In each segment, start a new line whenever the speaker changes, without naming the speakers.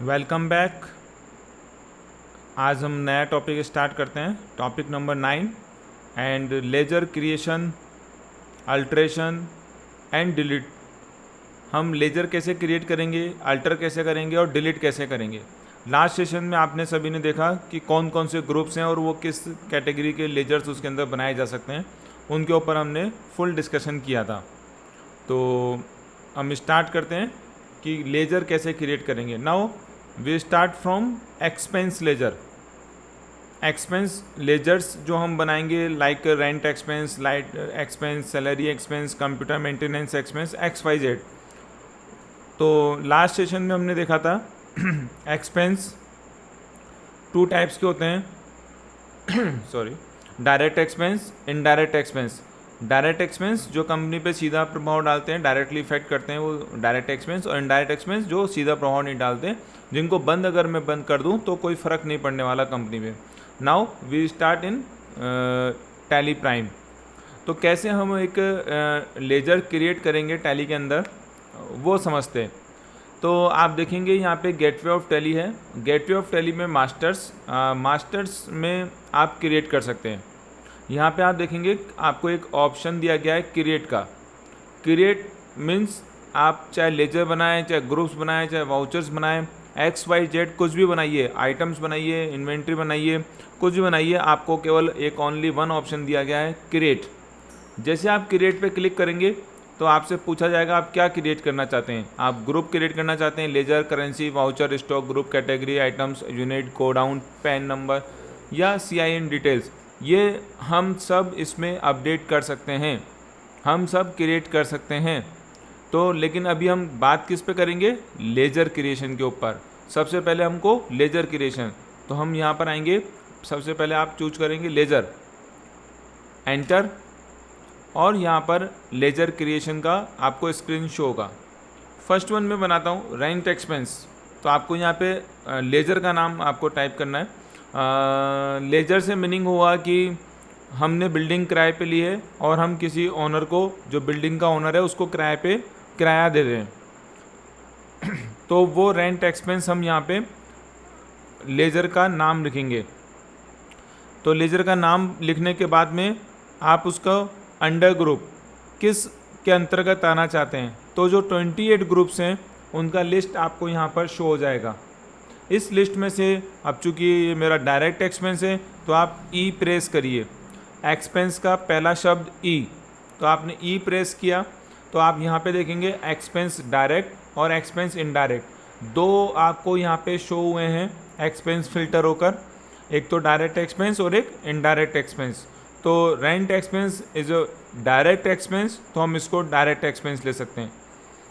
Welcome back. आज हम नया टॉपिक स्टार्ट करते हैं, topic number 9 and laser creation, alteration and delete. हम लेजर कैसे क्रिएट करेंगे, अल्टर कैसे करेंगे और डिलीट कैसे करेंगे। लास्ट सेशन में आपने सभी ने देखा कि कौन कौन से ग्रुप्स हैं और वो किस कैटेगरी के लेजर्स उसके अंदर बनाए जा सकते हैं, उनके ऊपर हमने फुल डिस्कशन किया था। तो हम स्टार्ट करते हैं कि लेजर कैसे क्रिएट करेंगे। Now we start from expense ledger. Expense ledgers जो हम बनाएंगे like rent expense, light expense, salary expense, computer maintenance expense, XYZ। तो लास्ट सेशन में हमने देखा था एक्सपेंस टू टाइप्स के होते हैं sorry, direct expense, indirect expense. Direct expense जो कंपनी पे सीधा प्रभाव डालते हैं, डायरेक्टली इफेक्ट करते हैं, वो डायरेक्ट एक्सपेंस। और इनडायरेक्ट एक्सपेंस जो सीधा प्रभाव नहीं डालते, जिनको अगर मैं बंद कर दूं तो कोई फ़र्क नहीं पड़ने वाला कंपनी पे। Now we start in Tally Prime. तो कैसे हम एक लेजर क्रिएट करेंगे टैली के अंदर, वो समझते हैं। तो आप देखेंगे यहाँ पे गेटवे ऑफ टैली है। गेटवे ऑफ टैली में मास्टर्स में आप क्रिएट कर सकते हैं। यहाँ पे आप देखेंगे आपको एक ऑप्शन दिया गया है क्रिएट का। क्रिएट मीन्स आप चाहे लेजर बनाएं, चाहे ग्रुप्स बनाएं, चाहे वाउचर्स बनाएं, XYZ कुछ भी बनाइए, आइटम्स बनाइए, इन्वेंट्री बनाइए, कुछ भी बनाइए, आपको केवल एक ओनली वन ऑप्शन दिया गया है, क्रिएट। जैसे आप क्रिएट पे क्लिक करेंगे तो आपसे पूछा जाएगा आप क्या क्रिएट करना चाहते हैं। आप ग्रुप क्रिएट करना चाहते हैं, ledger, currency, voucher, stock, group, category, items, unit, godown, PAN number या CIN डिटेल्स, ये हम सब इसमें अपडेट कर सकते हैं, हम सब क्रिएट कर सकते हैं। तो लेकिन अभी हम बात किस पे करेंगे, लेजर क्रिएशन के ऊपर। सबसे पहले हमको लेजर क्रिएशन, तो हम यहाँ पर आएंगे। सबसे पहले आप चूज करेंगे लेजर, एंटर, और यहाँ पर लेजर क्रिएशन का आपको स्क्रीन शो होगा। फर्स्ट वन में बनाता हूँ रेंट एक्सपेंस। तो आपको यहाँ पे लेजर का नाम आपको टाइप करना है। लेजर से मीनिंग हुआ कि हमने बिल्डिंग किराए पे ली है और हम किसी ओनर को, जो बिल्डिंग का ओनर है, उसको किराया दे रहे हैं तो वो रेंट एक्सपेंस हम यहाँ पे लेजर का नाम लिखेंगे। तो लेजर का नाम लिखने के बाद में आप उसका अंडर ग्रुप किस के अंतर्गत आना चाहते हैं, तो जो 28 ग्रुप्स हैं उनका लिस्ट आपको यहाँ पर शो हो जाएगा। इस लिस्ट में से अब चूँकि ये मेरा डायरेक्ट एक्सपेंस है तो आप E प्रेस करिए। एक्सपेंस का पहला शब्द E, तो आपने E प्रेस किया तो आप यहाँ पे देखेंगे एक्सपेंस डायरेक्ट और एक्सपेंस इनडायरेक्ट, दो आपको यहाँ पे शो हुए हैं एक्सपेंस फिल्टर होकर, एक तो डायरेक्ट एक्सपेंस और एक इनडायरेक्ट एक्सपेंस। तो rent expense is direct expense, तो हम इसको डायरेक्ट एक्सपेंस ले सकते हैं।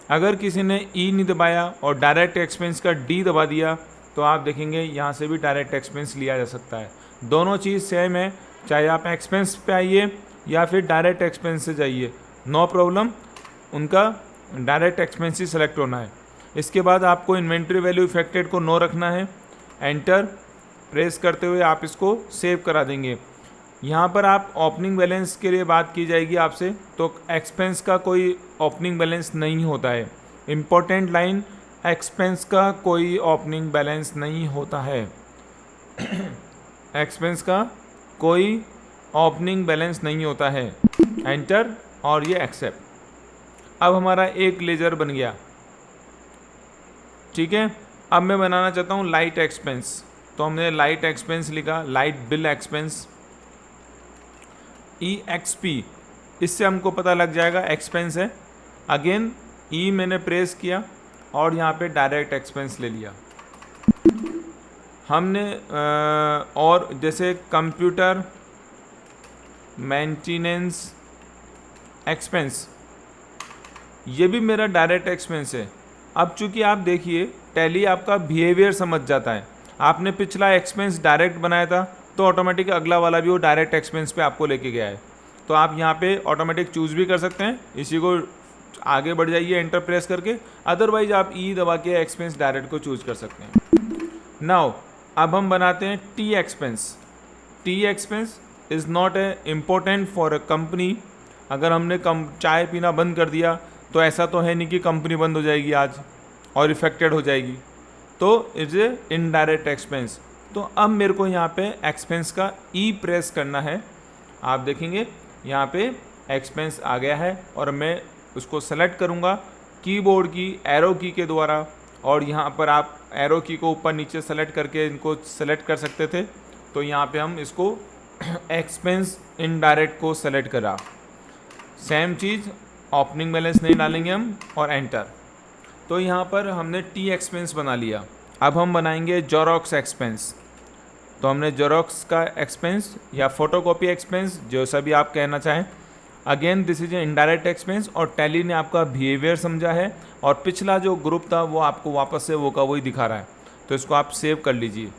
अगर किसी ने E नहीं दबाया और डायरेक्ट एक्सपेंस का D दबा दिया तो आप देखेंगे यहाँ से भी डायरेक्ट एक्सपेंस लिया जा सकता है। दोनों चीज़ सेम है, चाहे आप एक्सपेंस पे आइए या फिर डायरेक्ट एक्सपेंस से जाइए, नो प्रॉब्लम, उनका डायरेक्ट एक्सपेंस ही सेलेक्ट होना है। इसके बाद आपको इन्वेंट्री वैल्यू इफेक्टेड को नो रखना है। एंटर प्रेस करते हुए आप इसको सेव करा देंगे। यहाँ पर आप ओपनिंग बैलेंस के लिए बात की जाएगी आपसे, तो एक्सपेंस का कोई ओपनिंग बैलेंस नहीं होता है। इम्पोर्टेंट लाइन, एक्सपेंस का कोई ओपनिंग बैलेंस नहीं होता है एक्सपेंस का कोई ओपनिंग बैलेंस नहीं होता है। एंटर और ये एक्सेप्ट। अब हमारा एक लेजर बन गया, ठीक है। अब मैं बनाना चाहता हूँ लाइट एक्सपेंस, तो हमने लाइट एक्सपेंस लिखा, लाइट बिल एक्सपेंस, EXP, इससे हमको पता लग जाएगा एक्सपेंस है। अगेन E मैंने प्रेस किया और यहाँ पे डायरेक्ट एक्सपेंस ले लिया हमने। और जैसे कंप्यूटर मेंटेनेंस एक्सपेंस, ये भी मेरा डायरेक्ट एक्सपेंस है। अब चूंकि आप देखिए टैली आपका बिहेवियर समझ जाता है, आपने पिछला एक्सपेंस डायरेक्ट बनाया था तो ऑटोमेटिक अगला वाला भी वो डायरेक्ट एक्सपेंस पे आपको लेके गया है। तो आप यहाँ पे ऑटोमेटिक चूज़ भी कर सकते हैं, इसी को आगे बढ़ जाइए एंटर प्रेस करके, अदरवाइज आप E दबा के एक्सपेंस डायरेक्ट को चूज़ कर सकते हैं। नाउ अब हम बनाते हैं T expense. T expense is not a important for a company. अगर हमने चाय पीना बंद कर दिया तो ऐसा तो है नहीं कि कंपनी बंद हो जाएगी आज और इफ़ेक्टेड हो जाएगी। तो इज ए इनडायरेक्ट एक्सपेंस। तो अब मेरे को यहाँ पे एक्सपेंस का ई प्रेस करना है। आप देखेंगे यहाँ पे एक्सपेंस आ गया है और मैं उसको सेलेक्ट करूँगा कीबोर्ड की एरो की के द्वारा, और यहाँ पर आप एरो की को ऊपर नीचे सेलेक्ट करके इनको सेलेक्ट कर सकते थे। तो यहाँ पे हम इसको एक्सपेंस इनडायरेक्ट को सेलेक्ट करा। सेम चीज़ ओपनिंग बैलेंस नहीं डालेंगे हम, और एंटर। तो यहाँ पर हमने टी एक्सपेंस बना लिया। अब हम बनाएंगे जेरॉक्स एक्सपेंस। तो हमने जेरॉक्स का एक्सपेंस या फोटोकॉपी एक्सपेंस, जो सभी आप कहना चाहें। Again this is a indirect expense, और टैली ने आपका बिहेवियर समझा है, और पिछला जो ग्रुप था वो आपको वापस से वो का वही दिखा रहा है। तो इसको आप सेव कर लीजिए।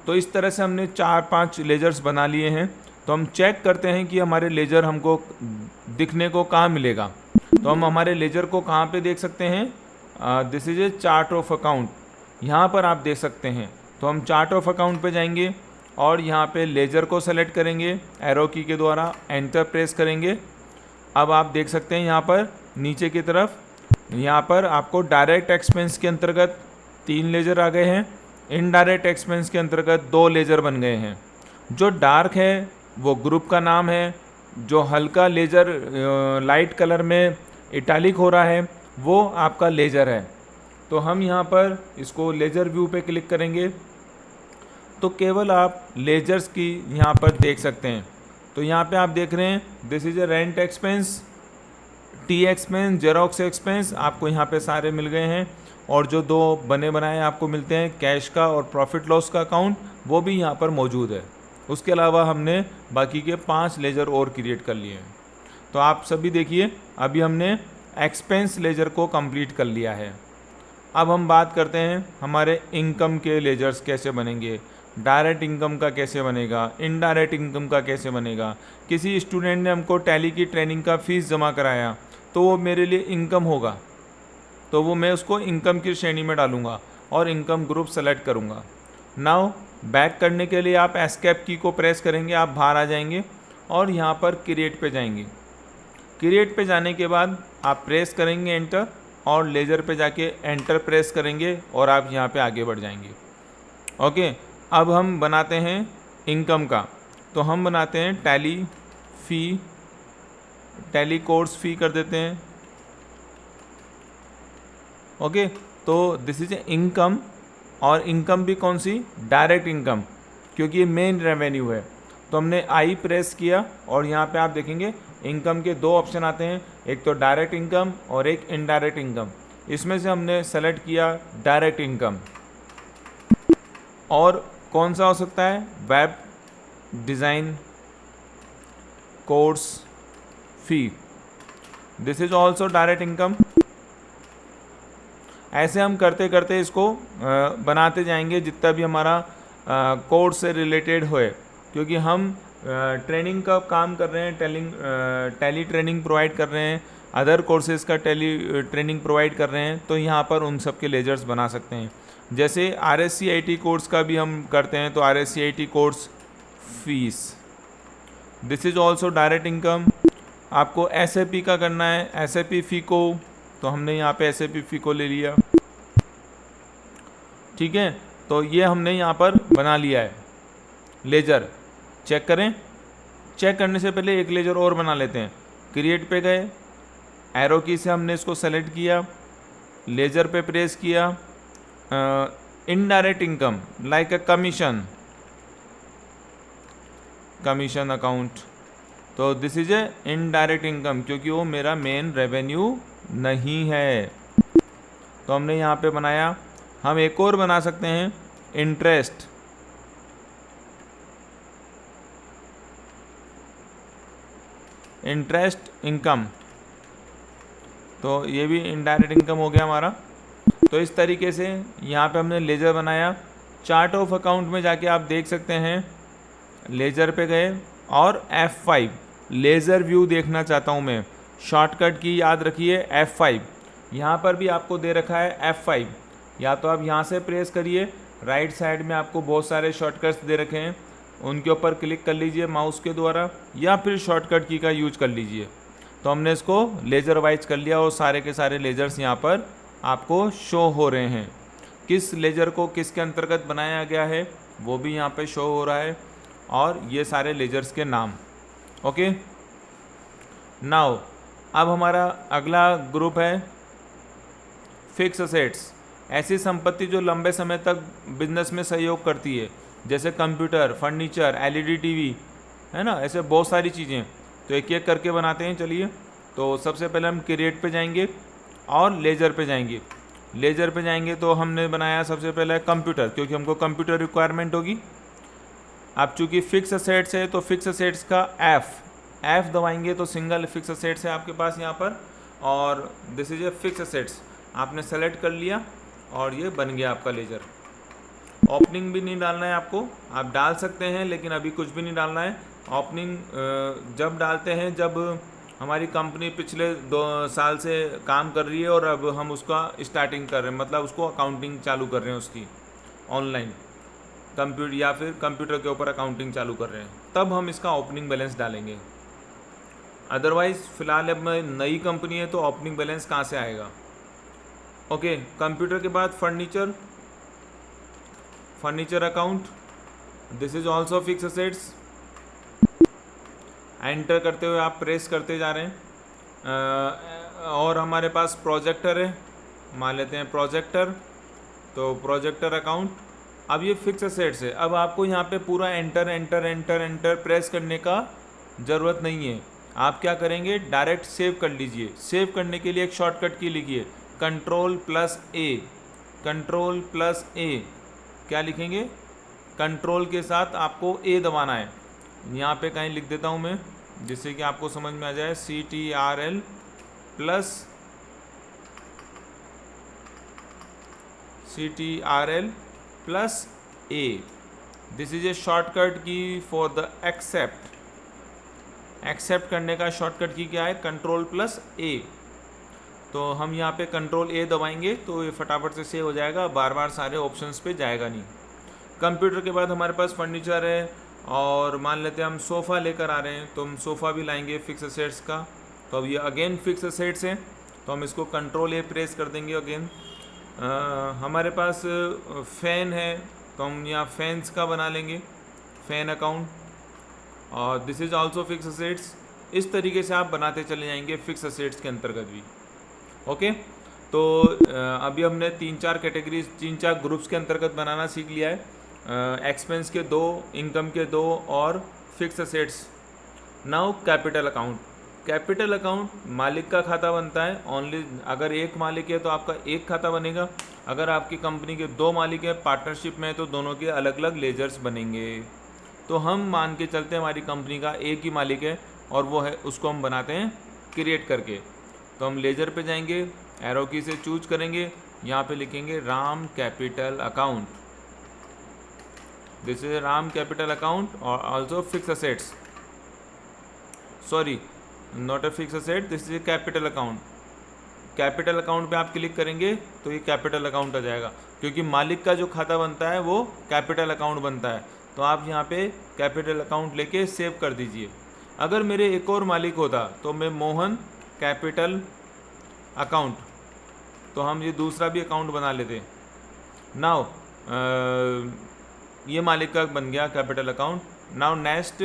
तो इस तरह से हमने 4-5 लेजर्स बना लिए हैं। तो हम चेक करते हैं कि हमारे लेजर हमको दिखने को कहाँ मिलेगा। तो हम हमारे लेजर को कहाँ पे देख सकते हैं। This is A chart of account, यहाँ पर आप देख सकते हैं। तो हम चार्ट ऑफ अकाउंट पे जाएंगे और यहाँ पे लेजर को सेलेक्ट करेंगे एरो की के द्वारा, एंटर प्रेस करेंगे। अब आप देख सकते हैं यहाँ पर नीचे की तरफ, यहाँ पर आपको डायरेक्ट एक्सपेंस के अंतर्गत 3 लेजर आ गए हैं, इनडायरेक्ट एक्सपेंस के अंतर्गत 2 लेजर बन गए हैं। जो डार्क है वो ग्रुप का नाम है, जो हल्का लेजर लाइट कलर में इटैलिक हो रहा है वो आपका लेजर है। तो हम यहाँ पर इसको लेजर व्यू पे क्लिक करेंगे तो केवल आप लेजर्स की यहाँ पर देख सकते हैं। तो यहाँ पे आप देख रहे हैं this is A rent expense, T expense, xerox expense, आपको यहाँ पे सारे मिल गए हैं। और जो 2 बने बनाए आपको मिलते हैं कैश का और प्रॉफिट लॉस का अकाउंट, वो भी यहाँ पर मौजूद है। उसके अलावा हमने बाकी के 5 लेजर और क्रिएट कर लिए हैं। तो आप सभी देखिए अभी हमने एक्सपेंस लेजर को कंप्लीट कर लिया है। अब हम बात करते हैं हमारे इनकम के लेजर्स कैसे बनेंगे, डायरेक्ट इनकम का कैसे बनेगा, इनडायरेक्ट इनकम का कैसे बनेगा। किसी स्टूडेंट ने हमको टैली की ट्रेनिंग का फ़ीस जमा कराया तो वो मेरे लिए इनकम होगा, तो वो मैं उसको इनकम की श्रेणी में डालूंगा और इनकम ग्रुप सेलेक्ट करूंगा। नाउ बैक करने के लिए आप एस्केप की को प्रेस करेंगे, आप बाहर आ जाएंगे और यहाँ पर क्रिएट पे जाएंगे। क्रिएट पे जाने के बाद आप प्रेस करेंगे एंटर, और लेजर पे जाके एंटर प्रेस करेंगे और आप यहाँ पे आगे बढ़ जाएंगे। ओके, अब हम बनाते हैं इनकम का। तो हम बनाते हैं टैली फ़ी, टैली कोर्स फ़ी कर देते हैं। ओके, तो दिस इज इनकम, और इनकम भी कौन सी, डायरेक्ट इनकम, क्योंकि ये मेन रेवेन्यू है। तो हमने आई प्रेस किया और यहाँ पे आप देखेंगे इनकम के 2 ऑप्शन आते हैं, एक तो डायरेक्ट इनकम और एक इनडायरेक्ट इनकम। इसमें से हमने सेलेक्ट किया डायरेक्ट इनकम। और कौन सा हो सकता है, web design course fee, this is also direct income. ऐसे हम करते करते इसको बनाते जाएंगे जितना भी हमारा कोर्स से रिलेटेड होए, क्योंकि हम ट्रेनिंग का काम कर रहे हैं, टैली ट्रेनिंग प्रोवाइड कर रहे हैं, अदर कोर्सेज़ का टैली ट्रेनिंग प्रोवाइड कर रहे हैं। तो यहाँ पर उन सब के लेजर्स बना सकते हैं। जैसे RSCIT कोर्स का भी हम करते हैं, तो RSCIT course fees, this is also direct income. आपको SAP का करना है, SAP फ़ी को, तो हमने यहाँ पे SAP फ़ी को ले लिया। ठीक है, तो ये हमने यहाँ पर बना लिया है लेजर। चेक करें, चेक करने से पहले एक लेजर और बना लेते हैं। क्रिएट पे गए, एरो की से हमने इसको सेलेक्ट किया, लेजर पे प्रेस किया, indirect income like a commission, commission account. तो this is a indirect income, क्योंकि वो मेरा मेन रेवेन्यू नहीं है। तो हमने यहाँ पे बनाया। हम एक और बना सकते हैं इंटरेस्ट, इंटरेस्ट इनकम, तो ये भी इनडायरेक्ट इनकम हो गया हमारा। तो इस तरीके से यहाँ पे हमने लेजर बनाया। चार्ट ऑफ अकाउंट में जाके आप देख सकते हैं, लेजर पे गए और F5 लेज़र व्यू देखना चाहता हूँ मैं, शॉर्टकट की याद रखिए F5। यहाँ पर भी आपको दे रखा है F5, या तो आप यहाँ से प्रेस करिए, राइट साइड में आपको बहुत सारे शॉर्टकट्स दे रखे हैं, उनके ऊपर क्लिक कर लीजिए माउस के द्वारा, या फिर शॉर्टकट की का यूज कर लीजिए। तो हमने इसको लेज़र वाइज कर लिया और सारे के सारे लेजर्स यहाँ पर आपको शो हो रहे हैं। किस लेजर को किसके अंतर्गत बनाया गया है वो भी यहाँ पे शो हो रहा है, और ये सारे लेजर्स के नाम। ओके, नाउ अब हमारा अगला ग्रुप है फिक्स असेट्स। ऐसी संपत्ति जो लंबे समय तक बिजनेस में सहयोग करती है, जैसे कंप्यूटर, फर्नीचर, एलईडी टीवी, है ना, ऐसे बहुत सारी चीज़ें। तो एक एक करके बनाते हैं, चलिए। तो सबसे पहले हम क्रिएट पे जाएंगे और लेजर पे जाएंगे। लेजर पे जाएंगे तो हमने बनाया सबसे पहले कंप्यूटर, क्योंकि हमको कंप्यूटर रिक्वायरमेंट होगी। अब चूँकि फिक्स असेट्स है तो फिक्स असेट्स का एफ दबाएंगे तो सिंगल फिक्स असेट्स है आपके पास यहाँ पर, और this is a fix assets आपने सेलेक्ट कर लिया और ये बन गया आपका लेजर। ओपनिंग भी नहीं डालना है आपको, आप डाल सकते हैं लेकिन अभी कुछ भी नहीं डालना है। ओपनिंग जब डालते हैं जब हमारी कंपनी पिछले 2 साल से काम कर रही है और अब हम उसका स्टार्टिंग कर रहे हैं, मतलब उसको अकाउंटिंग चालू कर रहे हैं उसकी ऑनलाइन कंप्यूटर या फिर कंप्यूटर के ऊपर अकाउंटिंग चालू कर रहे हैं, तब हम इसका ओपनिंग बैलेंस डालेंगे। अदरवाइज़ फ़िलहाल अब नई कंपनी है तो ओपनिंग बैलेंस कहाँ से आएगा। ओके, कंप्यूटर के बाद furniture account, this is also fix assets. Enter करते हुए आप प्रेस करते जा रहे हैं। और हमारे पास प्रोजेक्टर है, मान लेते हैं प्रोजेक्टर, तो प्रोजेक्टर अकाउंट। अब ये फिक्स असेट्स है। अब आपको यहाँ पे पूरा enter enter enter enter press करने का ज़रूरत नहीं है। आप क्या करेंगे, डायरेक्ट सेव कर लीजिए। सेव करने के लिए एक शॉर्टकट की लिखिए Ctrl+A। Ctrl+A क्या लिखेंगे, कंट्रोल के साथ आपको A दबाना है। यहाँ पे कहीं लिख देता हूँ मैं जिससे कि आपको समझ में आ जाए, Ctrl+A। This is A shortcut की फॉर द एक्सेप्ट करने का शॉर्टकट की क्या है, Ctrl+A। तो हम यहाँ पे Ctrl+A दबाएंगे तो ये फटाफट से सेव हो जाएगा, बार बार सारे ऑप्शंस पे जाएगा नहीं। कंप्यूटर के बाद हमारे पास फर्नीचर है, और मान लेते हैं हम सोफ़ा लेकर आ रहे हैं तो हम सोफ़ा भी लाएंगे फिक्स असेट्स का। तो अब ये अगेन फिक्स असेट्स है तो हम इसको Ctrl+A प्रेस कर देंगे अगेन। हमारे पास फ़ैन है तो हम यहाँ फैंस का बना लेंगे, फ़ैन अकाउंट, और this is also fix assets. इस तरीके से आप बनाते चले जाएंगे फिक्स असेट्स के अंतर्गत भी। ओके, तो अभी हमने 3-4 कैटेगरीज 3-4 ग्रुप्स के अंतर्गत बनाना सीख लिया है। एक्सपेंस के 2, इनकम के 2 और fix assets. Now capital account. Capital account मालिक का खाता बनता है ओनली। अगर एक मालिक है तो आपका एक खाता बनेगा, अगर आपकी कंपनी के 2 मालिक है पार्टनरशिप में तो दोनों के अलग अलग लेजर्स बनेंगे। तो हम मान के चलते हैं हमारी कंपनी का एक ही मालिक है और वो है, उसको हम बनाते हैं क्रिएट करके। तो हम लेजर पे जाएंगे, एरो की से चूज करेंगे, यहाँ पे लिखेंगे Ram capital account. This is Ram capital account और also fix assets, sorry not a fix asset, this is capital account. Capital account पे आप क्लिक करेंगे तो ये कैपिटल अकाउंट आ जाएगा, क्योंकि मालिक का जो खाता बनता है वो कैपिटल अकाउंट बनता है। तो आप यहाँ पे कैपिटल अकाउंट लेके सेव कर दीजिए। अगर मेरे एक और मालिक होता तो मैं मोहन कैपिटल अकाउंट, तो हम ये दूसरा भी अकाउंट बना लेते। नाउ ये मालिक का बन गया capital account. Now next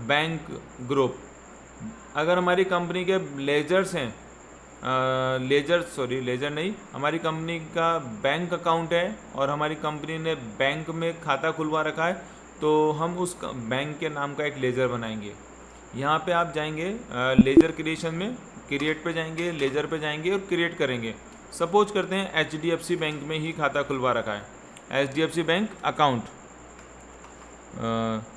bank group. अगर हमारी कंपनी के लेजर्स हैं, लेजर नहीं, हमारी कंपनी का बैंक अकाउंट है और हमारी कंपनी ने बैंक में खाता खुलवा रखा है, तो हम उस बैंक के नाम का एक लेजर बनाएंगे। यहाँ पे आप जाएंगे लेजर क्रिएशन में, क्रिएट पे जाएंगे, लेजर पे जाएंगे और क्रिएट करेंगे। सपोज करते हैं HDFC बैंक में ही खाता खुलवा रखा है, HDFC बैंक अकाउंट।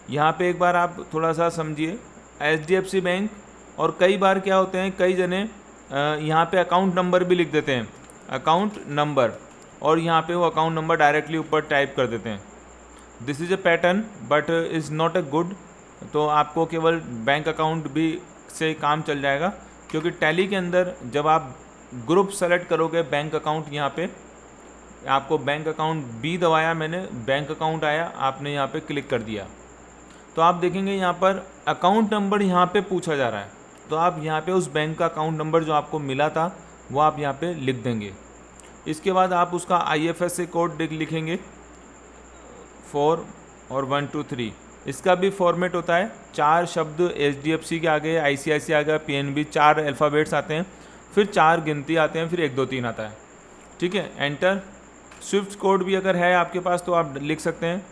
यहाँ पे एक बार आप थोड़ा सा समझिए, HDFC बैंक, और कई बार क्या होते हैं, कई जने यहाँ पे अकाउंट नंबर भी लिख देते हैं, अकाउंट नंबर, और यहाँ पे वो अकाउंट नंबर डायरेक्टली ऊपर टाइप कर देते हैं। This is a pattern but is not a good. तो आपको केवल बैंक अकाउंट भी से काम चल जाएगा, क्योंकि टैली के अंदर जब आप ग्रुप सेलेक्ट करोगे बैंक अकाउंट, यहाँ पे आपको बैंक अकाउंट B दबाया मैंने, बैंक अकाउंट आया, आपने यहाँ पे क्लिक कर दिया तो आप देखेंगे यहाँ पर अकाउंट नंबर यहाँ पे पूछा जा रहा है। तो आप यहाँ पे उस बैंक का अकाउंट नंबर जो आपको मिला था वो आप यहाँ पे लिख देंगे। इसके बाद आप उसका IFSC कोड लिखेंगे 4 और 1 2 3। इसका भी फॉर्मेट होता है, 4 शब्द HDFC के आगे, ICICI आ गया, PNB, 4 अल्फ़ाबेट्स आते हैं, फिर 4 गिनती आते हैं, फिर 1 2 3 आता है। ठीक है, एंटर। स्विफ्ट कोड भी अगर है आपके पास तो आप लिख सकते हैं।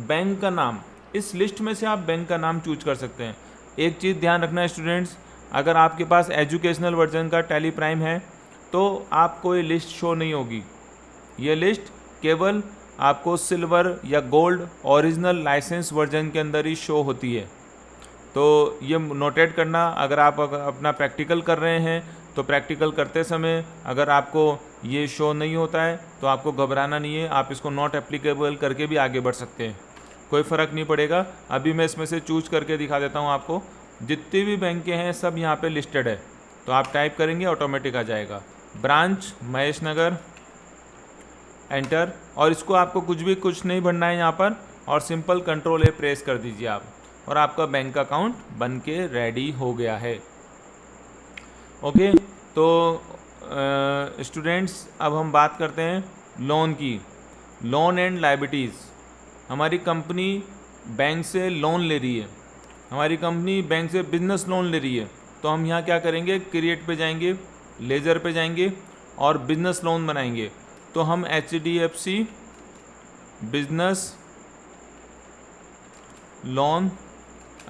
बैंक का नाम, इस लिस्ट में से आप बैंक का नाम चूज कर सकते हैं। एक चीज़ ध्यान रखना है स्टूडेंट्स, अगर आपके पास एजुकेशनल वर्जन का टैली प्राइम है तो आपको ये लिस्ट शो नहीं होगी। ये लिस्ट केवल आपको सिल्वर या गोल्ड ओरिजिनल लाइसेंस वर्जन के अंदर ही शो होती है। तो ये नोटेट करना, अगर आप अपना प्रैक्टिकल कर रहे हैं तो प्रैक्टिकल करते समय अगर आपको ये शो नहीं होता है तो आपको घबराना नहीं है, आप इसको नॉट एप्लीकेबल करके भी आगे बढ़ सकते हैं, कोई फ़र्क नहीं पड़ेगा। अभी मैं इसमें से चूज करके दिखा देता हूँ आपको। जितनी भी बैंकें हैं सब यहाँ पे लिस्टेड है, तो आप टाइप करेंगे ऑटोमेटिक आ जाएगा। ब्रांच महेश नगर, एंटर। और इसको आपको कुछ नहीं भरना है यहाँ पर, और सिंपल कंट्रोल A प्रेस कर दीजिए आप, और आपका बैंक अकाउंट बन के रेडी हो गया है। ओके, तो स्टूडेंट्स अब हम बात करते हैं लोन की। लोन एंड लायबिलिटीज़, हमारी कंपनी बैंक से लोन ले रही है, हमारी कंपनी बैंक से बिजनेस लोन ले रही है, तो हम यहाँ क्या करेंगे, क्रिएट पे जाएंगे, लेजर पे जाएंगे और बिजनेस लोन बनाएंगे। तो हम HDFC बिजनेस लोन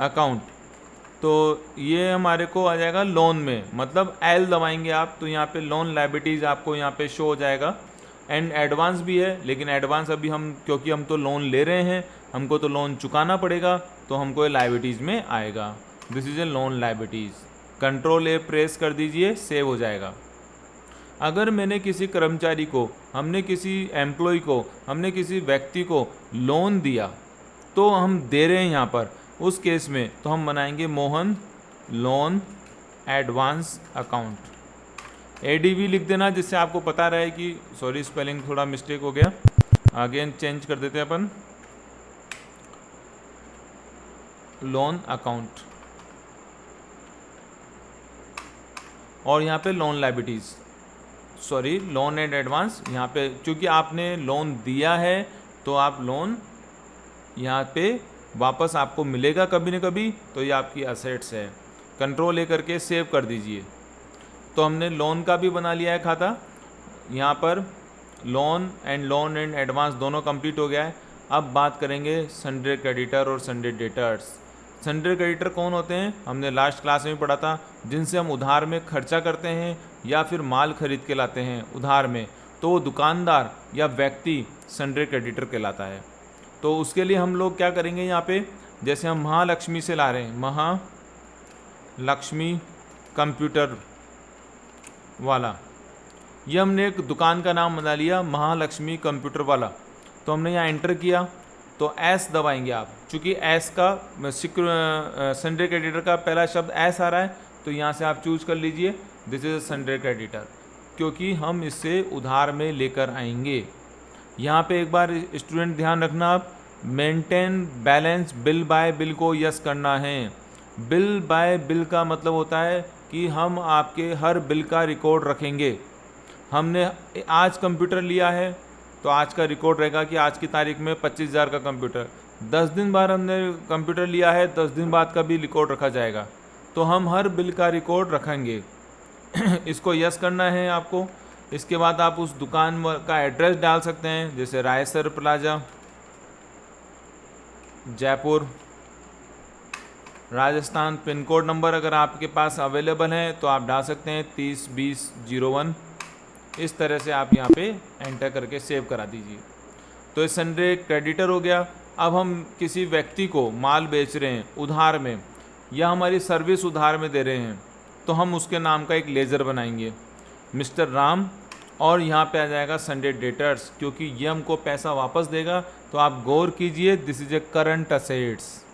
अकाउंट, तो ये हमारे को आ जाएगा लोन में, मतलब L दबाएंगे आप तो यहाँ पे लोन लायबिलिटीज़ आपको यहाँ पे शो हो जाएगा। एंड एडवांस भी है, लेकिन एडवांस अभी हम, क्योंकि हम तो लोन ले रहे हैं, हमको तो लोन चुकाना पड़ेगा, तो हमको ये लायबिलिटीज़ में आएगा। This is a loan liabilities. Control A press कर दीजिए, सेव हो जाएगा। अगर मैंने किसी कर्मचारी को, हमने किसी एम्प्लॉय को, हमने किसी व्यक्ति को लोन दिया, तो हम दे रहे हैं यहाँ पर, उस केस में तो हम बनाएंगे Mohan loan advance account. ADV लिख देना, जिससे आपको पता रहे कि, सॉरी स्पेलिंग थोड़ा मिस्टेक हो गया, अगेन चेंज कर देते हैं अपन, लोन अकाउंट। और यहाँ पे loan liabilities, sorry loan and advance, यहाँ पे चूँकि आपने लोन दिया है तो आप लोन यहाँ पे वापस आपको मिलेगा कभी न कभी, तो ये आपकी असेट्स है। कंट्रोल A करके सेव कर दीजिए। तो हमने लोन का भी बना लिया है खाता, यहाँ पर लोन एंड एडवांस दोनों कंप्लीट हो गया है। अब बात करेंगे सन्ड्री क्रेडिटर और सन्ड्री डेटर्स। सन्ड्री क्रेडिटर कौन होते हैं, हमने लास्ट क्लास में पढ़ा था, जिनसे हम उधार में खर्चा करते हैं या फिर माल खरीद के लाते हैं उधार में, तो वो दुकानदार या व्यक्ति सन्ड्री क्रेडिटर कहलाता है। तो उसके लिए हम लोग क्या करेंगे, यहाँ पे जैसे हम महालक्ष्मी से ला रहे हैं, महालक्ष्मी कंप्यूटर वाला, ये हमने एक दुकान का नाम बना लिया महालक्ष्मी कंप्यूटर वाला। तो हमने यहाँ एंटर किया तो S दबाएंगे आप, चूँकि S का सन्ड्री क्रेडिटर का पहला शब्द S आ रहा है, तो यहाँ से आप चूज कर लीजिए दिस इज सन्ड्री क्रेडिटर, क्योंकि हम इससे उधार में लेकर आएंगे। यहाँ पे एक बार स्टूडेंट ध्यान रखना, आप maintain balance bill bye bill को यस करना है। बिल बाय बिल का मतलब होता है कि हम आपके हर बिल का रिकॉर्ड रखेंगे। हमने आज कंप्यूटर लिया है तो आज का रिकॉर्ड रहेगा कि आज की तारीख में 25,000 का कंप्यूटर, 10 दिन बाद हमने कंप्यूटर लिया है, 10 दिन बाद का भी रिकॉर्ड रखा जाएगा। तो हम हर बिल का रिकॉर्ड रखेंगे। इसको यस करना है आपको। इसके बाद आप उस दुकान का एड्रेस डाल सकते हैं, जैसे Raisar plaza, Jaipur, Rajasthan. Pin code number अगर आपके पास अवेलेबल है तो आप डाल सकते हैं 302001। इस तरह से आप यहाँ पे एंटर करके सेव करा दीजिए। तो ये सन्ड्री क्रेडिटर हो गया। अब हम किसी व्यक्ति को माल बेच रहे हैं उधार में, या हमारी सर्विस उधार में दे रहे हैं, तो हम उसके नाम का एक लेजर बनाएंगे, मिस्टर राम, और यहाँ पे आ जाएगा सन्ड्री डेटर्स, क्योंकि ये हमको पैसा वापस देगा। तो आप गौर कीजिए, this is A current assets.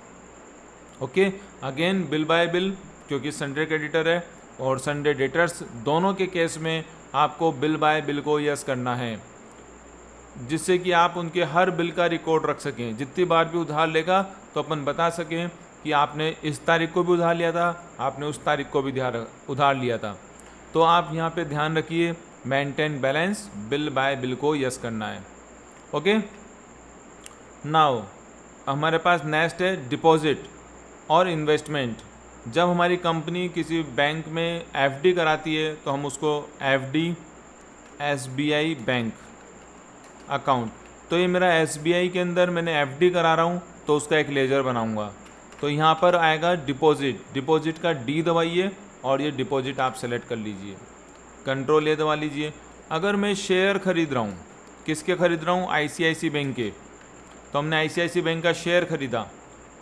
Okay, again bill bye bill, क्योंकि सन्ड्री क्रेडिटर है, और सन्ड्री डेटर्स, दोनों के केस में आपको बिल बाय बिल को यस करना है, जिससे कि आप उनके हर बिल का रिकॉर्ड रख सकें। जितनी बार भी उधार लेगा तो अपन बता सकें कि आपने इस तारीख को भी उधार लिया था, आपने उस तारीख को भी उधार लिया था। तो आप यहाँ पे ध्यान रखिए, maintain balance, bill bye bill को यस करना है। ओके, नाउ हमारे पास नेक्स्ट है डिपॉजिट और इन्वेस्टमेंट। जब हमारी कंपनी किसी बैंक में एफडी कराती है तो हम उसको एफडी एसबीआई बैंक अकाउंट, तो ये मेरा एसबीआई के अंदर मैंने एफडी करा रहा हूँ तो उसका एक लेजर बनाऊँगा। तो यहाँ पर आएगा डिपॉजिट, डिपॉजिट का डी दबाइए और ये डिपॉजिट आप सेलेक्ट कर लीजिए, कंट्रोल ए दबा लीजिए। अगर मैं शेयर खरीद रहा हूँ, किसके खरीद रहा हूँ, आईसीआईसी बैंक के, तो हमने आईसीआईसी बैंक का शेयर खरीदा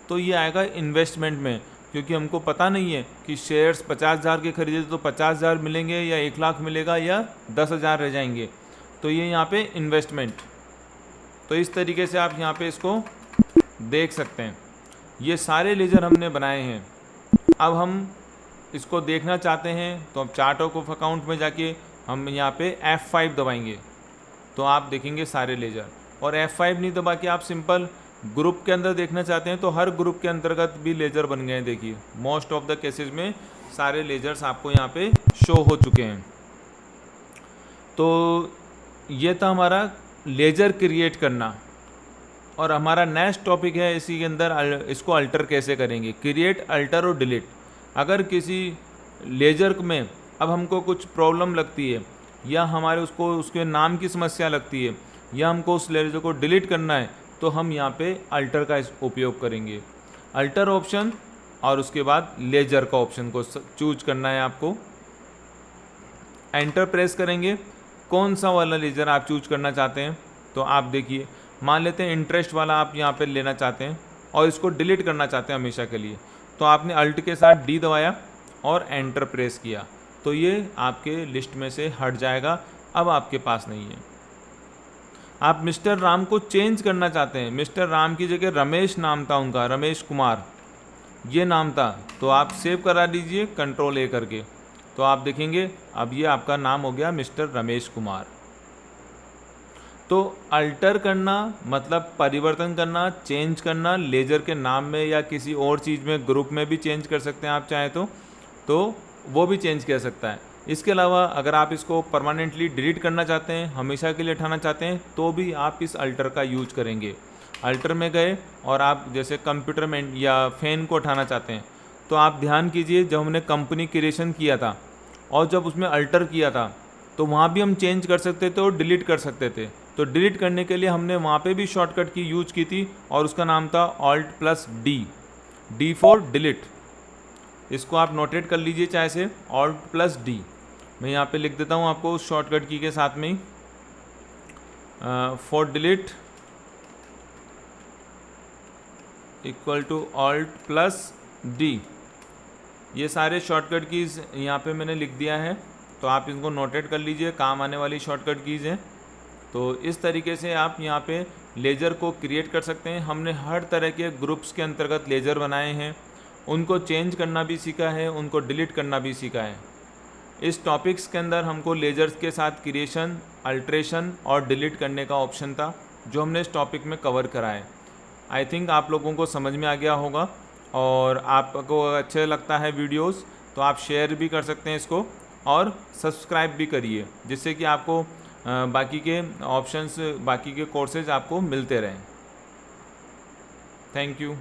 तो ये आएगा इन्वेस्टमेंट में, क्योंकि हमको पता नहीं है कि शेयर्स 50,000 के खरीदे तो 50,000 मिलेंगे या 1 लाख मिलेगा या 10,000 रह जाएंगे, तो ये यहाँ पे इन्वेस्टमेंट। तो इस तरीके से आप यहाँ पे इसको देख सकते हैं। ये सारे लेजर हमने बनाए हैं। अब हम इसको देखना चाहते हैं तो अब चार्ट ऑफ अकाउंट में जाके हम यहाँ पे F5 दबाएंगे तो आप देखेंगे सारे लेजर। और F5 नहीं दबा के आप सिंपल ग्रुप के अंदर देखना चाहते हैं तो हर ग्रुप के अंतर्गत भी लेजर बन गए हैं। देखिए मोस्ट ऑफ द केसेस में सारे लेजर्स आपको यहाँ पे शो हो चुके हैं। तो ये था हमारा लेजर क्रिएट करना। और हमारा नेक्स्ट टॉपिक है इसी के अंदर, इसको अल्टर कैसे करेंगे, क्रिएट, अल्टर और डिलीट। अगर किसी लेजर में अब हमको कुछ प्रॉब्लम लगती है या हमारे उसके नाम की समस्या लगती है या हमको उस लेजर को डिलीट करना है तो हम यहाँ पे अल्टर का उपयोग करेंगे। अल्टर ऑप्शन और उसके बाद लेजर का ऑप्शन को चूज करना है आपको। एंटर प्रेस करेंगे, कौन सा वाला लेजर आप चूज करना चाहते हैं। तो आप देखिए, मान लेते हैं इंटरेस्ट वाला आप यहाँ पे लेना चाहते हैं और इसको डिलीट करना चाहते हैं हमेशा के लिए, तो आपने अल्ट के साथ डी दबाया और एंटर प्रेस किया तो ये आपके लिस्ट में से हट जाएगा, अब आपके पास नहीं है। आप मिस्टर राम को चेंज करना चाहते हैं, मिस्टर राम की जगह रमेश नाम था उनका, रमेश कुमार ये नाम था, तो आप सेव करा दीजिए कंट्रोल ए करके, तो आप देखेंगे अब ये आपका नाम हो गया मिस्टर रमेश कुमार। तो अल्टर करना मतलब परिवर्तन करना, चेंज करना, लेजर के नाम में या किसी और चीज़ में, ग्रुप में भी चेंज कर सकते हैं आप चाहें तो वो भी चेंज कर सकता है। इसके अलावा अगर आप इसको परमानेंटली डिलीट करना चाहते हैं, हमेशा के लिए हटाना चाहते हैं, तो भी आप इस अल्टर का यूज करेंगे। अल्टर में गए और आप जैसे कंप्यूटर में या फ़ैन को हटाना चाहते हैं तो आप ध्यान कीजिए, जब हमने कंपनी क्रिएशन किया था और जब उसमें अल्टर किया था तो वहाँ भी हम चेंज कर सकते थे और डिलीट कर सकते थे। तो डिलीट करने के लिए हमने वहाँ पे भी शॉर्टकट की यूज की थी और उसका नाम था Alt+D, डी फॉर डिलीट। इसको आप नोटेट कर लीजिए चाहे से, Alt+D। मैं यहाँ पे लिख देता हूँ आपको उस शॉर्टकट की के साथ में ही, for delete equal to Alt+D। ये सारे शॉर्टकट कीज़ यहाँ पे मैंने लिख दिया है, तो आप इनको नोटेट कर लीजिए, काम आने वाली शॉर्टकट कीज़ हैं। तो इस तरीके से आप यहाँ पे लेजर को क्रिएट कर सकते हैं। हमने हर तरह के ग्रुप्स के अंतर्गत लेजर बनाए हैं, उनको चेंज करना भी सीखा है, उनको डिलीट करना भी सीखा है। इस टॉपिक्स के अंदर हमको लेजर्स के साथ क्रिएशन, अल्ट्रेशन और डिलीट करने का ऑप्शन था जो हमने इस टॉपिक में कवर करा है। आई थिंक आप लोगों को समझ में आ गया होगा, और आपको अच्छे लगता है वीडियोस तो आप शेयर भी कर सकते हैं इसको और सब्सक्राइब भी करिए, जिससे कि आपको बाकी के ऑप्शंस, बाकी के कोर्सेज आपको मिलते रहें। Thank you.